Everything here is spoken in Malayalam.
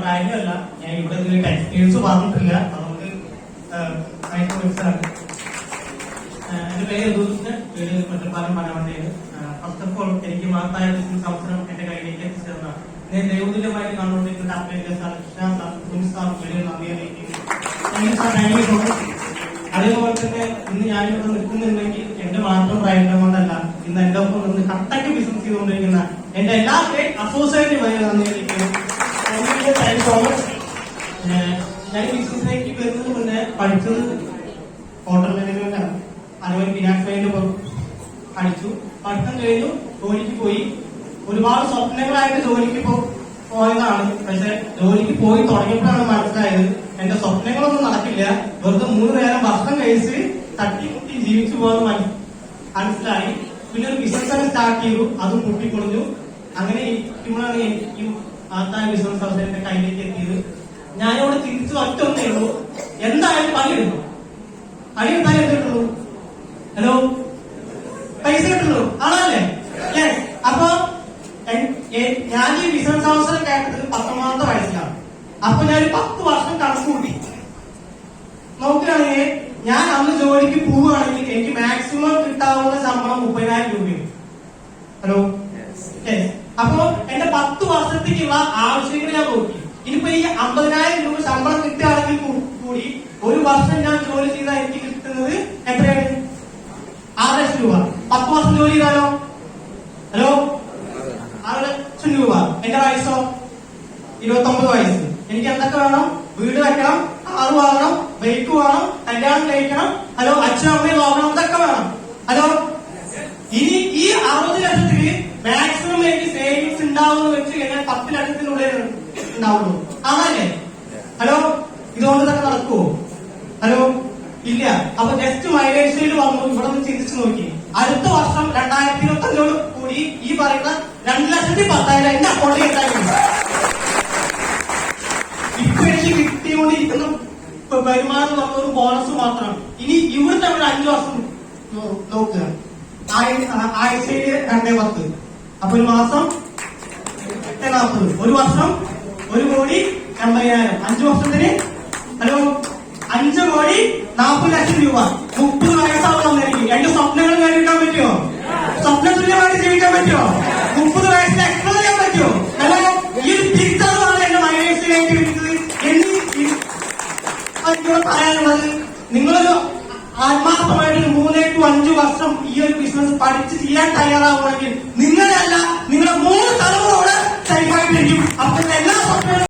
കാര്യമല്ല, ഞാൻ ഇവിടെ എക്സ്പീരിയൻസ് പറഞ്ഞിട്ടില്ല, അതുകൊണ്ട് അതിന്റെ മനസ്സിലാണ്. എന്റെ പേര് യദൂസിന്, പേര് മറ്റൊരുപാലം പറയാൻ. ഫസ്റ്റ് ഓഫ് ഓൾ എനിക്ക് മഹത്തായ ബിസിനസ് അവസരം എന്റെ കയ്യിലേക്ക് എത്തിച്ചേർന്ന ഞാൻ ദൈവതുല്യമായിട്ട് കണ്ടുകൊണ്ടിരിക്കുന്ന അതേപോലെ തന്നെ ഇന്ന് ഞാനിവിടെ നിൽക്കുന്നുണ്ടെങ്കിൽ എന്റെ മാത്രം പ്രയത്നം കൊണ്ടല്ല, ഇന്ന് എന്റെ ഒപ്പം നിന്ന് കട്ടയ്ക്ക് ബിസിനസ് ചെയ്തുകൊണ്ടിരിക്കുന്ന എന്റെ എല്ലാ അസോസിയേറ്റിന് വലിയ നന്ദി അറിയിക്കുന്നു. ഞാൻ ബിസിനസ്സിലേക്ക് വരുന്നതിന് മുന്നേ പഠിച്ചത് ഹോട്ടൽ മാനേജ്മെന്റ് ആണ്. അതുപോലെ ഫിനാൻസ് ഫൈൻഡ് പഠിച്ചു. പഠിത്തം കഴിഞ്ഞു, ജോലിക്ക് പോയി. ഒരുപാട് സ്വപ്നങ്ങളായിട്ട് ജോലിക്ക് പോയതാണ്. പക്ഷെ ജോലിക്ക് പോയി തുടങ്ങിയപ്പോഴാണ് മനസ്സിലായത് എന്റെ സ്വപ്നങ്ങളൊന്നും നടക്കില്ല, വെറുതെ 3 നേരം ഭക്ഷണം കഴിച്ച് തട്ടിമുട്ടി ജീവിച്ചു പോകാൻ മനസ്സിലായി. പിന്നെ ഒരു ബിസിനസ് തന്നെ സ്റ്റാർട്ട് ചെയ്തു, അതും പൊട്ടിപ്പൊളിഞ്ഞു. അങ്ങനെ ഇരിക്കുമ്പോഴാണ് എനിക്ക് മഹത്തായ ബിസിനസ് അവസരം എന്റെ കയ്യിലേക്ക് എത്തിയത്. ഞാനിവിടെ തിരിച്ചു ഒറ്റൊന്നേ ഉള്ളൂ, എന്തായാലും പണിയെടുക്കും. പണിയെടുത്താലേ എന്തിട്ടുള്ളൂ? ഹലോ, പൈസ കിട്ടുള്ളൂ ആണല്ലേ? അപ്പൊ ഞാൻ ഈ ബിസിനസ് അവസരം കേട്ടത് 19ാമത്തെ വയസ്സിലാണ്. അപ്പൊ ഞാൻ 10 വർഷം കണക്ക് കൂട്ടി നോക്കുകയാണെങ്കിൽ ഞാൻ അന്ന് ജോലിക്ക് പോവുകയാണെങ്കിൽ എനിക്ക് മാക്സിമം കിട്ടാവുന്ന ശമ്പളം 30,000 രൂപയും. ഹലോ, അപ്പൊ എന്റെ 10 വർഷത്തേക്കുള്ള ആവശ്യങ്ങൾ ഞാൻ നോക്കി. ഇനിയിപ്പോ ഈ 50,000 രൂപ ശമ്പളം കിട്ടുകയാണെങ്കിൽ കൂടി 1 വർഷം ഞാൻ ജോലി ചെയ്താൽ എനിക്ക് കിട്ടുന്നത് എത്രയാണ്? 6 ലക്ഷം രൂപ. 10 വർഷം ജോലി ചെയ്താലോ? ഹലോ, 6 ലക്ഷം രൂപ. എന്റെ വയസ്സോ 29 വയസ്സ്. എനിക്ക് എന്തൊക്കെ വേണം? വീട് വെക്കണം, കാറ് വാങ്ങണം, ബൈക്ക് വേണം, കല്യാണം കഴിക്കണം, ഹലോ, അച്ഛനും അമ്മയും നോക്കണം, ഇതൊക്കെ വേണം. ഹലോ, ഇനി ഈ 60 ലക്ഷത്തിന് മാക്സിമം എനിക്ക് സേവിങ്സ് ഉണ്ടാവുന്ന വെച്ച് കഴിഞ്ഞാൽ 10 ലക്ഷത്തിനുള്ളിൽ ഉണ്ടാവുള്ളൂ ആണല്ലേ? ഹലോ, ഇതുകൊണ്ട് ഇതൊക്കെ നടക്കുവോ? ഹലോ, ഇല്ല. അപ്പൊ ജസ്റ്റ് മൈലേജ് സ്റ്റൈൽ വന്നു. ഇവിടെ നിന്ന് ചിന്തിച്ചു നോക്കി, അടുത്ത വർഷം 2025 കൂടി ഈ പറയുന്ന 2,10,000 എന്റെ അക്കൗണ്ടിൽ ഉണ്ടായിരുന്നു. ഇപ്പൊ എനിക്ക് കിട്ടിക്കൊണ്ടിരിക്കുന്ന വരുമാനം എന്ന് പറഞ്ഞ ഒരു ബോണസ് മാത്രമാണ്. ഇനി ഇവിടുത്തെ അവിടെ 5 വർഷം നോക്കുക, ആഴ്ചയില് 210, അപ്പൊ ഒരു മാസം 840, ഒരു വർഷം 1,80,000, 5 വർഷത്തിന് ഹലോ 5,40,00,000 രൂപ. 30 വയസ്സാവുന്ന എനിക്ക് എന്റെ സ്വപ്നങ്ങൾ നേടിയെടുക്കാൻ പറ്റുമോ? സ്വപ്നതുല്യമായിട്ട് ജീവിക്കാൻ പറ്റുമോ? 30 വയസ്സിൽ എക്സ്പ്ലോർ ചെയ്യാൻ പറ്റുമോ? ഹലോ, ഈ ഒരു തിരിച്ചറിവാണ് എന്റെ മൈനേഴ്സിലേക്ക് വിളിച്ചത്. എനിക്കിവിടെ പറയാനുള്ളത്, നിങ്ങളൊരു ആത്മാർത്ഥമായിട്ട് 3 to 5 വർഷം ഈ ഒരു ബിസിനസ് പഠിച്ച് ചെയ്യാൻ തയ്യാറാവുമെങ്കിൽ നിങ്ങളല്ല, നിങ്ങളുടെ 3 തലമുറയോട് സേഫായിട്ടിരിക്കും. അപ്പൊ എല്ലാ